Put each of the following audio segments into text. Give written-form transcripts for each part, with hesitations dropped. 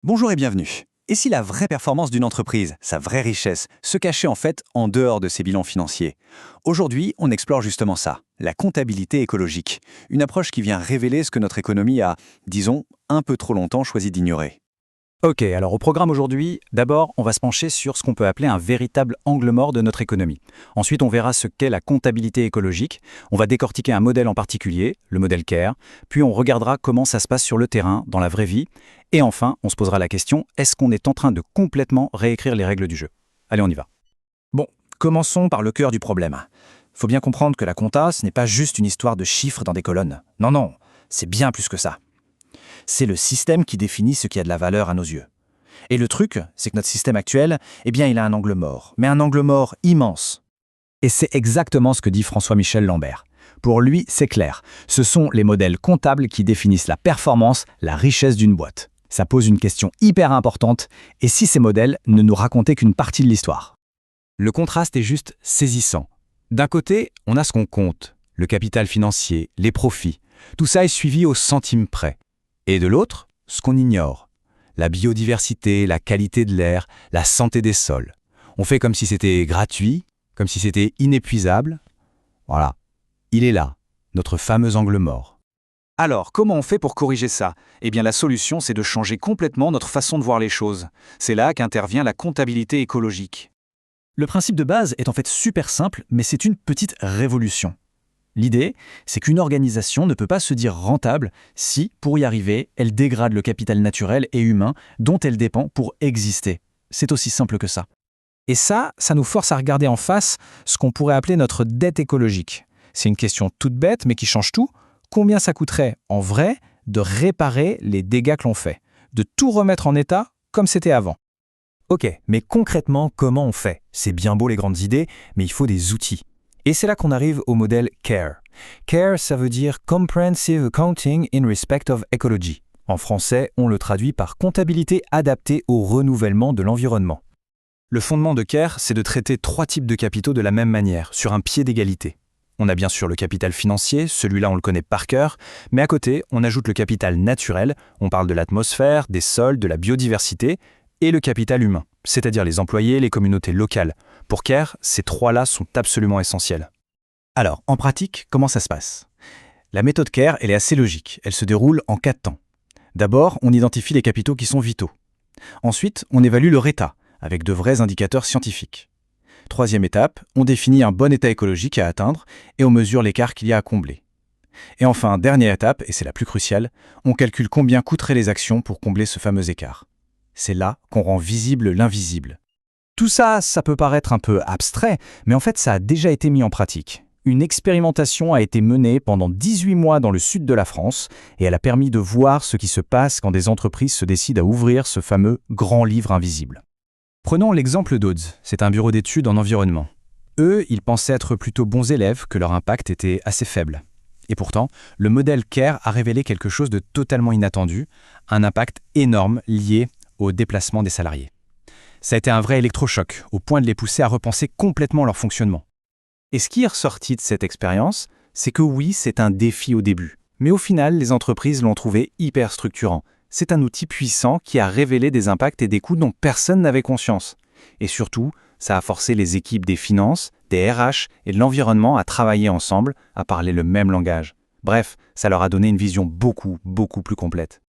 Bonjour et bienvenue. Et si la vraie performance d'une entreprise, sa vraie richesse, se cachait en fait en dehors de ses bilans financiers? Aujourd'hui, on explore justement ça, la comptabilité écologique, une approche qui vient révéler ce que notre économie a, disons, un peu trop longtemps choisi d'ignorer. Ok, alors au programme aujourd'hui, d'abord, on va se pencher sur ce qu'on peut appeler un véritable angle mort de notre économie. Ensuite, on verra ce qu'est la comptabilité écologique. On va décortiquer un modèle en particulier, le modèle CARE. Puis on regardera comment ça se passe sur le terrain, dans la vraie vie. Et enfin, on se posera la question, est-ce qu'on est en train de complètement réécrire les règles du jeu? Allez, on y va. Bon, commençons par le cœur du problème. Faut bien comprendre que la compta, ce n'est pas juste une histoire de chiffres dans des colonnes. Non, non, c'est bien plus que ça. C'est le système qui définit ce qui a de la valeur à nos yeux. Et le truc, c'est que notre système actuel, il a un angle mort, mais un angle mort immense. Et c'est exactement ce que dit François-Michel Lambert. Pour lui, c'est clair. Ce sont les modèles comptables qui définissent la performance, la richesse d'une boîte. Ça pose une question hyper importante. Et si ces modèles ne nous racontaient qu'une partie de l'histoire? Le contraste est juste saisissant. D'un côté, on a ce qu'on compte, le capital financier, les profits. Tout ça est suivi au centime près. Et de l'autre, ce qu'on ignore. La biodiversité, la qualité de l'air, la santé des sols. On fait comme si c'était gratuit, comme si c'était inépuisable. Voilà, il est là, notre fameux angle mort. Alors, comment on fait pour corriger ça? Eh bien, la solution, c'est de changer complètement notre façon de voir les choses. C'est là qu'intervient la comptabilité écologique. Le principe de base est en fait super simple, mais c'est une petite révolution. L'idée, c'est qu'une organisation ne peut pas se dire rentable si, pour y arriver, elle dégrade le capital naturel et humain dont elle dépend pour exister. C'est aussi simple que ça. Et ça nous force à regarder en face ce qu'on pourrait appeler notre dette écologique. C'est une question toute bête, mais qui change tout. Combien ça coûterait, en vrai, de réparer les dégâts que l'on fait, de tout remettre en état comme c'était avant? Ok, mais concrètement, comment on fait? C'est bien beau les grandes idées, mais il faut des outils. Et c'est là qu'on arrive au modèle CARE. CARE, ça veut dire Comprehensive Accounting in Respect of Ecology. En français, on le traduit par comptabilité adaptée au renouvellement de l'environnement. Le fondement de CARE, c'est de traiter 3 types de capitaux de la même manière, sur un pied d'égalité. On a bien sûr le capital financier, celui-là on le connaît par cœur, mais à côté, on ajoute le capital naturel, on parle de l'atmosphère, des sols, de la biodiversité, et le capital humain, c'est-à-dire les employés, les communautés locales. Pour CARE, ces 3-là sont absolument essentiels. Alors, en pratique, comment ça se passe? La méthode CARE, elle est assez logique. Elle se déroule en 4 temps. D'abord, on identifie les capitaux qui sont vitaux. Ensuite, on évalue leur état, avec de vrais indicateurs scientifiques. Troisième étape, on définit un bon état écologique à atteindre et on mesure l'écart qu'il y a à combler. Et enfin, dernière étape, et c'est la plus cruciale, on calcule combien coûteraient les actions pour combler ce fameux écart. C'est là qu'on rend visible l'invisible. Tout ça, ça peut paraître un peu abstrait, mais en fait, ça a déjà été mis en pratique. Une expérimentation a été menée pendant 18 mois dans le sud de la France et elle a permis de voir ce qui se passe quand des entreprises se décident à ouvrir ce fameux grand livre invisible. Prenons l'exemple d'Odds, c'est un bureau d'études en environnement. Eux, ils pensaient être plutôt bons élèves, que leur impact était assez faible. Et pourtant, le modèle CARE a révélé quelque chose de totalement inattendu, un impact énorme lié au déplacement des salariés. Ça a été un vrai électrochoc, au point de les pousser à repenser complètement leur fonctionnement. Et ce qui est ressorti de cette expérience, c'est que oui, c'est un défi au début. Mais au final, les entreprises l'ont trouvé hyper structurant. C'est un outil puissant qui a révélé des impacts et des coûts dont personne n'avait conscience. Et surtout, ça a forcé les équipes des finances, des RH et de l'environnement à travailler ensemble, à parler le même langage. Bref, ça leur a donné une vision beaucoup plus complète.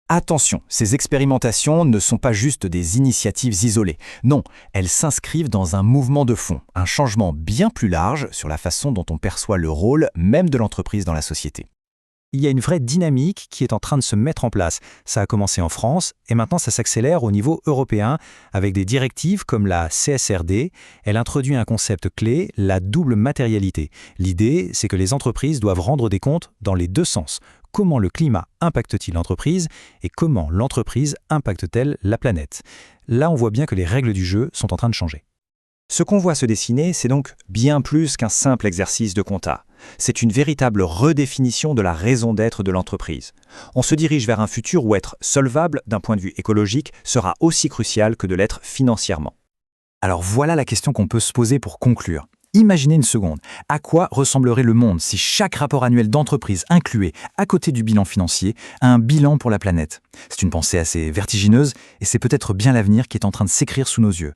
Attention, ces expérimentations ne sont pas juste des initiatives isolées. Non, elles s'inscrivent dans un mouvement de fond, un changement bien plus large sur la façon dont on perçoit le rôle même de l'entreprise dans la société. Il y a une vraie dynamique qui est en train de se mettre en place. Ça a commencé en France et maintenant ça s'accélère au niveau européen avec des directives comme la CSRD. Elle introduit un concept clé, la double matérialité. L'idée, c'est que les entreprises doivent rendre des comptes dans les deux sens. Comment le climat impacte-t-il l'entreprise et comment l'entreprise impacte-t-elle la planète? Là, on voit bien que les règles du jeu sont en train de changer. Ce qu'on voit se dessiner, c'est donc bien plus qu'un simple exercice de compta. C'est une véritable redéfinition de la raison d'être de l'entreprise. On se dirige vers un futur où être solvable d'un point de vue écologique sera aussi crucial que de l'être financièrement. Alors voilà la question qu'on peut se poser pour conclure. Imaginez une seconde, à quoi ressemblerait le monde si chaque rapport annuel d'entreprise incluait, à côté du bilan financier, un bilan pour la planète? C'est une pensée assez vertigineuse et c'est peut-être bien l'avenir qui est en train de s'écrire sous nos yeux.